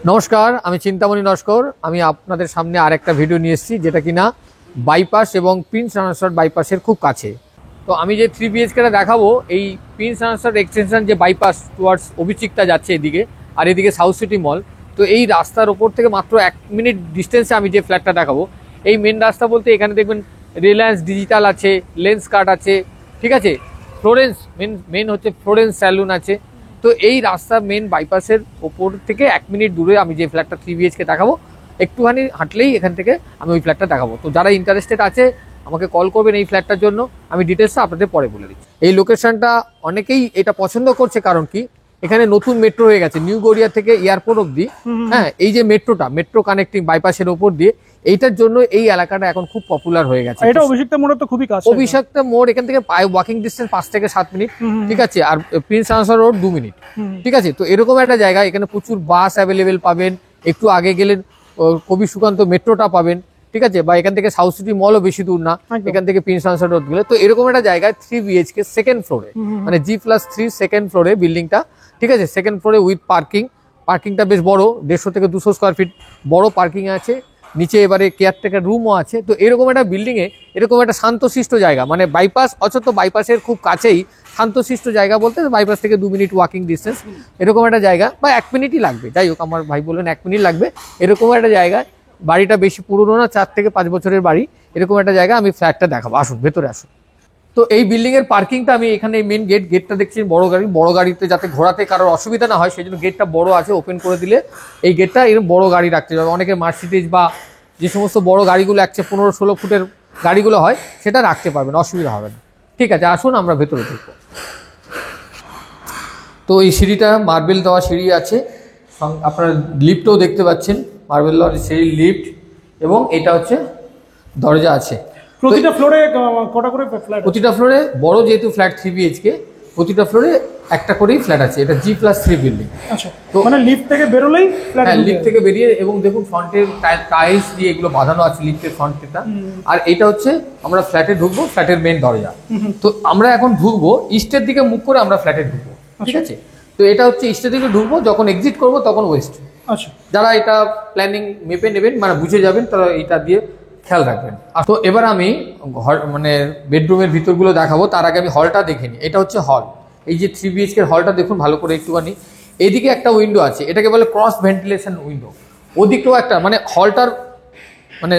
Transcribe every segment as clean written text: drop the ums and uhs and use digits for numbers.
নমস্কার, আমি চিন্তামণি নস্কর। আমি আপনাদের সামনে আরেকটা ভিডিও নিয়ে এসেছি, যেটা কিনা বাইপাস এবং প্রিন্স রানার্সট বাইপাসের খুব কাছে। তো আমি যে 3 BHKটা দেখাবো, এই প্রিন্স রানার্সট এক্সটেনশন যে বাইপাস টুয়ার্ডস অভিচিকটা যাচ্ছে এদিকে, আর এদিকে সাউথ সিটি মল। তো এই রাস্তার ওপর থেকে মাত্র 1 মিনিট ডিস্টেন্সে আমি যে ফ্ল্যাটটা দেখাবো, এই মেন রাস্তা বলতে এখানে দেখবেন রিলায়েন্স ডিজিটাল আছে, লেন্স কার্ট আছে, ঠিক আছে, ফ্লোরেন্স মেন হচ্ছে ফ্লোরেন্স স্যালুন আছে। তো এই রাস্তা মেন বাইপাসের ওপর থেকে 1 মিনিট দূরে আমি যে ফ্ল্যাটটা 3 BHK দেখাবো, একটুখানি হাঁটলেই এখান থেকে আমি ওই ফ্ল্যাটটা দেখাবো। তো যারা ইন্টারেস্টেড আছে আমাকে কল করবেন এই ফ্ল্যাটটার জন্য, আমি ডিটেলসটা আপনাদের পরে বলে দিচ্ছি। এই লোকেশনটা অনেকেই এটা পছন্দ করছে, কারণ কি এখানে নতুন মেট্রো হয়ে গেছে, নিউ গড়িয়া থেকে এয়ারপোর্ট অব্দি। হ্যাঁ, এই যে মেট্রো কানেক্টিং বাইপাসের ওপর দিয়ে, এইটার জন্য এই এলাকাটা এখন খুব পপুলার হয়ে গেছে। এটা অভিষিক্ত মোড় তো খুবই কাছে, অভিষিক্ত মোড় এখান থেকে ওয়াকিং ডিস্টেন্স 5 থেকে 7 মিনিট, ঠিক আছে। আর প্রিন্স রানার্সট রোড 2 মিনিট, ঠিক আছে। তো এরকম একটা জায়গা, এখানে প্রচুর বাস অ্যাভেলেবেল পাবেন। একটু আগে গেলেন কবি সুকান্ত মেট্রোটা পাবেন, ঠিক আছে। বা এখান থেকে সাউথ সিটি মলও বেশি দূর না, এখান থেকে প্রিন্স রানার্সট রোড গেলে। তো এরকম একটা জায়গায় 3 BHK সেকেন্ড ফ্লোরে, মানে G+3 সেকেন্ড ফ্লোরে বিল্ডিংটা, ঠিক আছে। সেকেন্ড ফ্লোরে উইথ পার্কিংটা বেশ বড়, 150 থেকে 200 স্কোয়ার ফিট বড় পার্কিং আছে। নিচে এবারে কেয়ারটেকার রুমও আছে। তো এরকম একটা বিল্ডিংয়ে এরকম একটা শান্তশিষ্ট জায়গা, মানে বাইপাস অথচ বাইপাসের খুব কাছেই শান্তশিষ্ট জায়গা বলতে বাইপাস থেকে 2 মিনিট ওয়াকিং ডিস্টেন্স, এরকম একটা জায়গা, বা 1 মিনিটই লাগবে। যাই হোক, আমার ভাই বললেন 1 মিনিট লাগবে, এরকম একটা জায়গায়। বাড়িটা বেশি পুরনো না, 4 থেকে 5 বছরের বাড়ি। এরকম একটা জায়গা আমি ফ্ল্যাটটা দেখাবো, আসুন ভেতরে আসুন। তো এই বিল্ডিং এর পার্কিংটা আমি এখানে মেন গেটটা দেখছি, বড় গাড়িতে যাতে ঘোরাতে কারোর অসুবিধা না হয় সেই জন্য গেটটা বড় আছে। ওপেন করে দিলে এই গেটটা এরকম বড় গাড়ি রাখতে যাবে, অনেকে মার্সিডিজ বা যে সমস্ত বড় গাড়িগুলো 15-16 ফুটের গাড়িগুলো হয় সেটা রাখতে পারবেন, অসুবিধা হবে না। ঠিক আছে, আসুন আমরা ভেতরে ঢুকবো। তো এই সিঁড়িটা মার্বেল দেওয়া সিঁড়ি আছে, আপনারা লিফটও দেখতে পাচ্ছেন, মার্বেল দেওয়া সিঁড়ি, লিফট, এবং এটা হচ্ছে দরজা আছে। প্রতিটা ফ্লোরে কটা করে ফ্ল্যাট? প্রতিটা ফ্লোরে, বড় যেহেতু ফ্ল্যাট 3 BHK, প্রতিটা ফ্লোরে একটা করেই ফ্ল্যাট আছে। এটা G+3 বিল্ডিং। আচ্ছা, তো মানে লিফট থেকে বেরোলেই ফ্ল্যাট? হ্যাঁ, লিফট থেকে বেরিয়ে, এবং দেখুন ফ্রন্টের টাইলস দিয়ে এগুলো বাঁধানো আছে লিফটের ফ্রন্টেটা। আর এটা হচ্ছে আমরা ফ্ল্যাটে ঢুকবো, ফ্ল্যাটের মেন দরজা। তো আমরা এখন ঢুকবো ইস্টের দিকে মুখ করে, আমরা ফ্ল্যাটে ঢুকবো, ঠিক আছে। তো এটা হচ্ছে ইস্টের দিকে ঢুকবো, যখন এক্সিট করবো তখন ওয়েস্ট। আচ্ছা, যারা এটা প্ল্যানিং মেপে নেবেন, মানে বুঝে যাবেন, তারা এটা দিয়ে খেয়াল রাখবেন। তো এবার আমি মানে বেডরুমের ভিতরগুলো দেখাবো, তার আগে আমি হলটা দেখে নিই। এটা হচ্ছে হল, এই যে 3 BHK হলটা দেখুন ভালো করে একটুখানি। এদিকে একটা উইন্ডো আছে, এটাকে বলে ক্রস ভেন্টিলেশন উইন্ডো। ওদিকটাও একটা, মানে হলটার মানে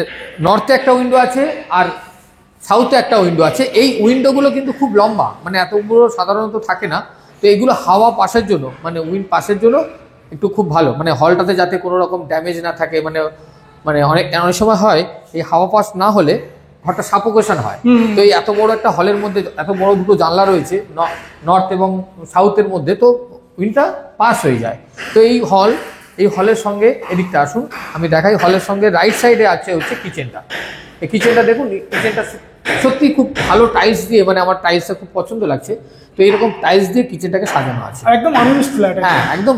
নর্থে একটা উইন্ডো আছে আর সাউথে একটা উইন্ডো আছে। এই উইন্ডোগুলো কিন্তু খুব লম্বা, মানে এতগুলো সাধারণত থাকে না। তো এইগুলো হাওয়া পাসের জন্য, মানে উইন্ড পাসের জন্য একটু খুব ভালো, মানে হলটাতে যাতে কোনো রকম ড্যামেজ না থাকে। মানে অনেক সময় হয় এই হাওয়া পাস না হলে ঘরটা সাফোকেশন হয়। তো এই এত বড় একটা হলের মধ্যে এত বড় দুটো জানলা রয়েছে নর্থ এবং সাউথের মধ্যে, তো উইন্ডটা পাস হয়ে যায়। তো এই হলের সঙ্গে এদিকটা আসুন আমি দেখাই। হলের সঙ্গে রাইট সাইডে আছে হচ্ছে কিচেনটা। এই কিচেনটা দেখুন, কিচেনটা সত্যি খুব ভালো টাইলস দিয়ে, মানে আমার টাইলসটা খুব পছন্দ লাগছে। তো এইরকম টাইলস দিয়ে কিচেনটাকে সাজানো আছে, একদম আনইউজড ফ্ল্যাট। হ্যাঁ একদম।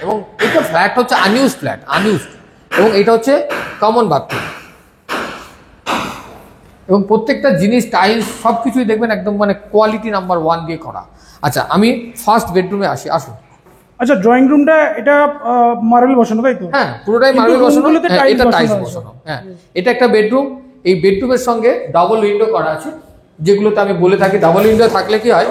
এবং এটা ফ্ল্যাট হচ্ছে আনইউজড, এবং এটা হচ্ছে কমন বাথরুম। এবং প্রত্যেকটা জিনিস, টাইলস সবকিছুই দেখবেন একদম মানে কোয়ালিটি নাম্বার 1 দিয়ে করা। আচ্ছা, আমি ফার্স্ট বেডরুমে আসুন। আচ্ছা, ড্রয়িং রুমটা এটা মার্বেল বসানো, তাই তো? হ্যাঁ, পুরোটাই মার্বেল বসানো, এটা টাইলস বসানো। হ্যাঁ, এটা একটা বেডরুম। এই বেডরুমের সঙ্গে ডাবল উইন্ডো করা আছে, যেগুলোতে আমি বলে থাকি ডাবল উইন্ডো থাকলে কি হয়,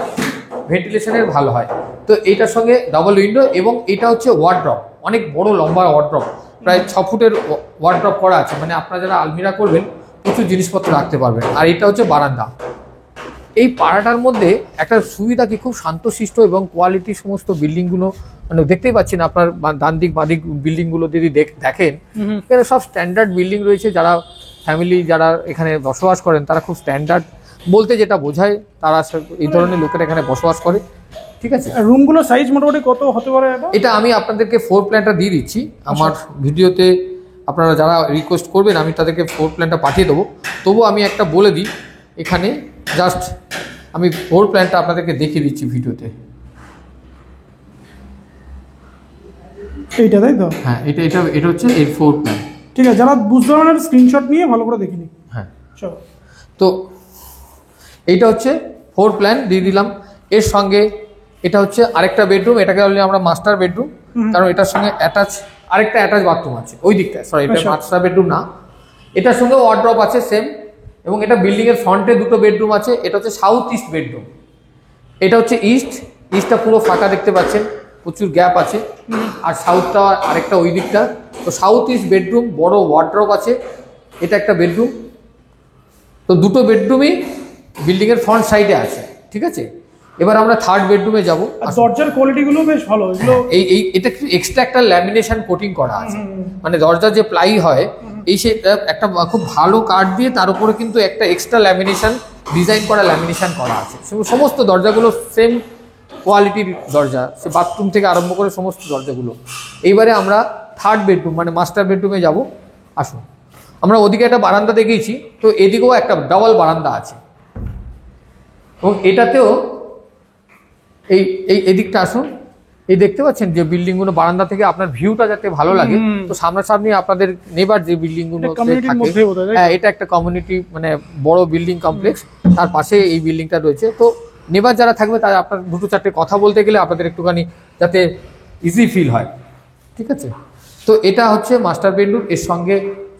ভেন্টিলেশনের ভালো হয়। তো এইটার সঙ্গে ডাবল উইন্ডো, এবং এটা হচ্ছে ওয়ার্ড্রপ, অনেক বড় লম্বা ওয়ার্ড্রপ, প্রায় 6 ফুটের ওয়ার্ড্রপ করা আছে। মানে আপনারা যারা আলমিরা করবেন প্রচুর জিনিসপত্র রাখতে পারবেন। আর এটা হচ্ছে বারান্দা। এই পাড়াটার মধ্যে একটা সুবিধা কি, খুব শান্তশিষ্ট এবং কোয়ালিটি সমস্ত বিল্ডিংগুলো, মানে দেখতেই পাচ্ছেন আপনার ডান দিক বাদিক বিল্ডিংগুলো যদি দেখেন, এখানে সব স্ট্যান্ডার্ড বিল্ডিং রয়েছে। যারা ফ্যামিলি যারা এখানে বসবাস করেন তারা খুব স্ট্যান্ডার্ড বলতে যেটা বোঝায়, তারা এই ধরনের লোকেরা এখানে বসবাস করে, ঠিক আছে। রুমগুলো সাইজ মোটামুটি কত হতে পারে? এটা আমি আপনাদেরকে ফ্লোর প্ল্যানটা দিয়ে দিচ্ছি আমার ভিডিওতে। আপনারা যারা রিকোয়েস্ট করবেন আমি তাদেরকে ফ্লোর প্ল্যানটা পাঠিয়ে দেবো। তবু আমি একটা বলে দিই, এখানে জাস্ট আমি ফ্লোর প্ল্যানটা আপনাদেরকে দেখিয়ে দিচ্ছি ভিডিওতে। এইটা, তাই তো? হ্যাঁ, এটা হচ্ছে এই ফ্লোর প্ল্যান। ঠিক আছে, যারা বুঝতে পারেন স্ক্রিনশট নিয়ে ভালো করে দেখে নিই। হ্যাঁ, চলো। তো এইটা হচ্ছে ফ্লোর প্ল্যান দিয়ে দিলাম। এর সঙ্গে এটা হচ্ছে আরেকটা বেডরুম, এটাকে বলি আমরা মাস্টার বেডরুম, কারণ এটার সঙ্গে অ্যাটাচ আরেকটা অ্যাটাচ বাথরুম আছে ওই দিকটায়, সরি এটা আচ্ছা। মাস্টার বেডরুম না, এটার সঙ্গে ওয়ার্ড্রপ আছে সেম, এবং এটা বিল্ডিং এর ফ্রন্টে দুটো বেডরুম আছে। এটা হচ্ছে সাউথ ইস্ট বেডরুম, এটা হচ্ছে ইস্টটা পুরো ফাঁকা দেখতে পাচ্ছেন, প্রচুর গ্যাপ আছে। আর সাউথটা আরেকটা ওই দিকটা, তো সাউথ ইস্ট বেডরুম, বড় ওয়ার্ড্রপ আছে, এটা একটা বেডরুম। তো দুটো বেডরুমই বিল্ডিং এর ফ্রন্ট সাইডে আছে, ঠিক আছে। এবার আমরা থার্ড বেডরুমে যাব। আর দরজার কোয়ালিটি গুলো বেশ ভালো, এগুলো এই এটা এক্সট্রা একটা ল্যামিনেশন কোটিং করা আছে, মানে দরজার যে প্লাই হয় এই সে একটা খুব ভালো কাঠ দিয়ে তার উপরে কিন্তু একটা এক্সট্রা ল্যামিনেশন ডিজাইন করা ল্যামিনেশন করা আছে। সমস্ত দরজাগুলো সেম কোয়ালিটির দরজা, সে বাথরুম থেকে আরম্ভ করে সমস্ত দরজাগুলো। এইবারে আমরা থার্ড বেডরুম মানে মাস্টার বেডরুমে যাব। আসুন, আমরা ওদিকে একটা বারান্দা দেখিয়েছি, তো এদিকেও একটা ডাবল বারান্দা আছে, এবং এটাতেও এই এদিকটা আসুন, এই দেখতে পাচ্ছেন যে বিল্ডিং গুলো বারান্দা থেকে আপনার ভিউটা যাতে ভালো লাগে, তো সামনাসামনি আপনাদের নেবার যে বিল্ডিং গুলো থাকে, হ্যাঁ এটা একটা কমিউনিটি মানে বড় বিল্ডিং কমপ্লেক্স, তার পাশে এই বিল্ডিংটা রয়েছে। তো নেবার যারা থাকবে তারা আপনার দুটো চারটে কথা বলতে গেলে আপনাদের একটুখানি যাতে ইজি ফিল হয়, ঠিক আছে। তো এটা হচ্ছে মাস্টার বেডরুম, এর সঙ্গে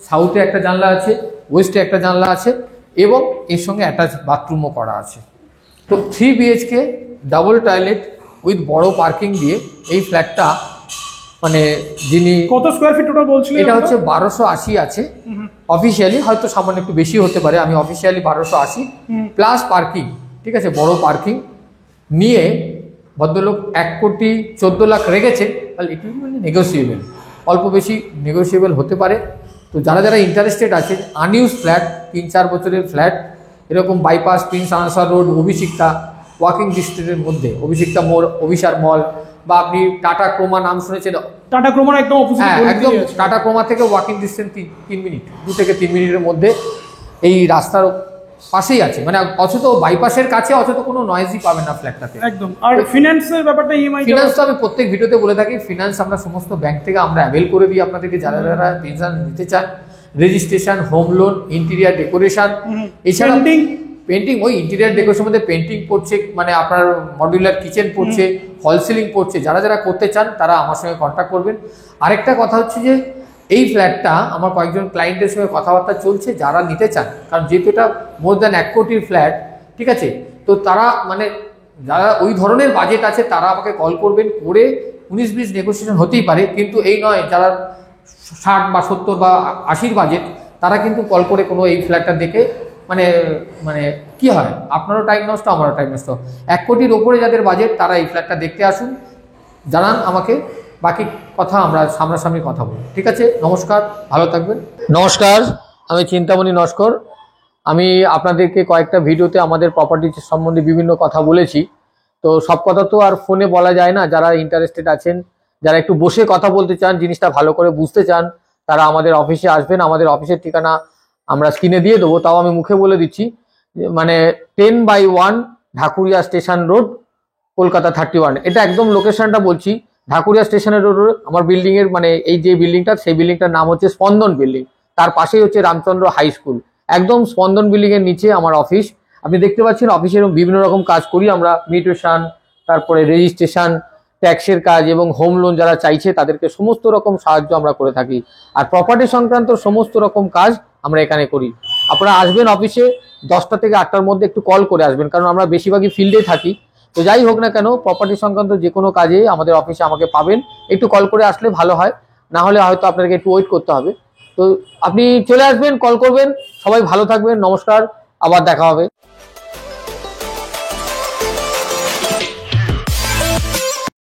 সাউথে একটা জানলা আছে, ওয়েস্টে একটা জানলা আছে, এবং এর সঙ্গে অ্যাটাচ বাথরুমও করা আছে। তো 3 BHK ডাবল টয়লেট উইথ বড় পার্কিং দিয়ে এই ফ্ল্যাটটা, মানে যিনি কত স্কোয়ার ফিট টোটাল বলছিলেন? এটা হচ্ছে 1280 আছে অফিসিয়ালি, হয়তো সামান্য একটু বেশি হতে পারে, আমি অফিসিয়ালি 1280 প্লাস পার্কিং, ঠিক আছে, বড় পার্কিং নিয়ে ভদ্রলোক 1,14,00,000 রেখেছে। তাহলে এটি মানে নেগোসিয়েবল, অল্প বেশি নেগোসিয়েবল হতে পারে। তো যারা যারা ইন্টারেস্টেড আছে, আনইউজ ফ্ল্যাট, 3-4 বছরের ফ্ল্যাট, এরকম bypass, Prince answer road, Abhishikta walking ডিস্ট্রিক্টের মধ্যে, অভিষিক্তা মোড়, অভিসার মল, বা আপনি টাটা ক্রোমা নাম শুনেছেন, টাটা ক্রোমার একদম অপোজিট, হ্যাঁ একদম টাটা ক্রোমা থেকে ওয়াকিং ডিস্টেন্স 3 মিনিট, 2 থেকে 3 মিনিটের মধ্যে এই রাস্তার পাশেই আছে, মানে অথচ বাইপাসের কাছে, অথচ কোনো নয়েজই পাবেন না ফ্ল্যাটটাতে একদম। আর ফিনান্সের ব্যাপারটা, ইএমআই ফিনান্স তো আমি প্রত্যেক ভিডিওতে বলে থাকি, ফিনান্স আমরা সমস্ত ব্যাংক থেকে আমরা অ্যাভেল করে দিই আপনাদেরকে, যারা যারা পেনশন নিতে চান। Registration, home loan, interior decoration, এছাড়া পেন্টিং, ওই ইন্টেরিয়ার ডেকোরেশন মধ্যে পেন্টিং পড়ছে, মানে আপনার মডিউলার কিচেন পড়ছে, ফল সিলিং পড়ছে, যারা যারা করতে চান তারা আমার সঙ্গে কন্ট্যাক্ট করবেন। আরেকটা কথা হচ্ছে যে এই ফ্ল্যাটটা আমার কয়েকজন ক্লায়েন্টের সঙ্গে কথাবার্তা চলছে, যারা নিতে চান, কারণ যেহেতু এটা মোর দ্যান 1 কোটির ফ্ল্যাট, ঠিক আছে, তো তারা মানে যারা ওই ধরনের বাজেট আছে তারা আমাকে কল করবেন, করে 19-20 নেগোসিয়েশন হতেই পারে, কিন্তু এই নয় যারা 60 বা 70 বা 80 বাজেট, তারা কিন্তু কল করে কোনো এই ফ্ল্যাটটা দেখে মানে মানে কি হয়, আপনারও টাইম নষ্ট, আমারও টাইম নষ্ট। 1 কোটির ওপরে যাদের বাজেট তারা এই ফ্ল্যাটটা দেখতে আসুন, জানান আমাকে, বাকি কথা আমরা সামনাসামনি কথা বলি, ঠিক আছে। নমস্কার, ভালো থাকবেন। নমস্কার, আমি চিন্তামণি নস্কর। আমি আপনাদেরকে কয়েকটা ভিডিওতে আমাদের প্রপার্টি সম্বন্ধে বিভিন্ন কথা বলেছি, তো সব কথা তো আর ফোনে বলা যায় না। যারা ইন্টারেস্টেড আছেন, যারা একটু বসে কথা বলতে চান, জিনিসটা ভালো করে বুঝতে চান, তারা আমাদের অফিসে আসবেন। আমাদের অফিসের ঠিকানা আমরা স্ক্রিনে দিয়ে দেবো, তাও আমি মুখে বলে দিচ্ছি, মানে 10/1 ঢাকুরিয়া স্টেশন রোড, কলকাতা 31। এটা একদম লোকেশনটা বলছি, ঢাকুরিয়া স্টেশনের রোড, আমার বিল্ডিং এর মানে এই যে বিল্ডিংটা, সেই বিল্ডিংটার নাম হচ্ছে স্পন্দন বিল্ডিং, তার পাশেই হচ্ছে রামচন্দ্র হাই স্কুল, একদম স্পন্দন বিল্ডিং এর নিচে আমার অফিস। আপনি দেখতে পাচ্ছেন অফিসের বিভিন্ন রকম কাজ করি আমরা, মিউটেশন, তারপরে রেজিস্ট্রেশন, ট্যাক্সের কাজ, এবং হোম লোন যারা চাইছে তাদেরকে সমস্ত রকম সাহায্য আমরা করে থাকি। আর প্রপার্টি সংক্রান্ত সমস্ত রকম কাজ আমরা এখানে করি। আপনারা আসবেন অফিসে 10টা থেকে 8টার মধ্যে, একটু কল করে আসবেন, কারণ আমরা বেশিরভাগই ফিল্ডে থাকি। তো যাই হোক না কেন, প্রপার্টি সংক্রান্ত যে কোনো কাজে আমাদের অফিসে আমাকে পাবেন, একটু কল করে আসলে ভালো হয়, না হলে হয়তো আপনাকে একটু ওয়েট করতে হবে। তো আপনি চলে আসবেন, কল করবেন। সবাই ভালো থাকবেন, নমস্কার, আবার দেখা হবে।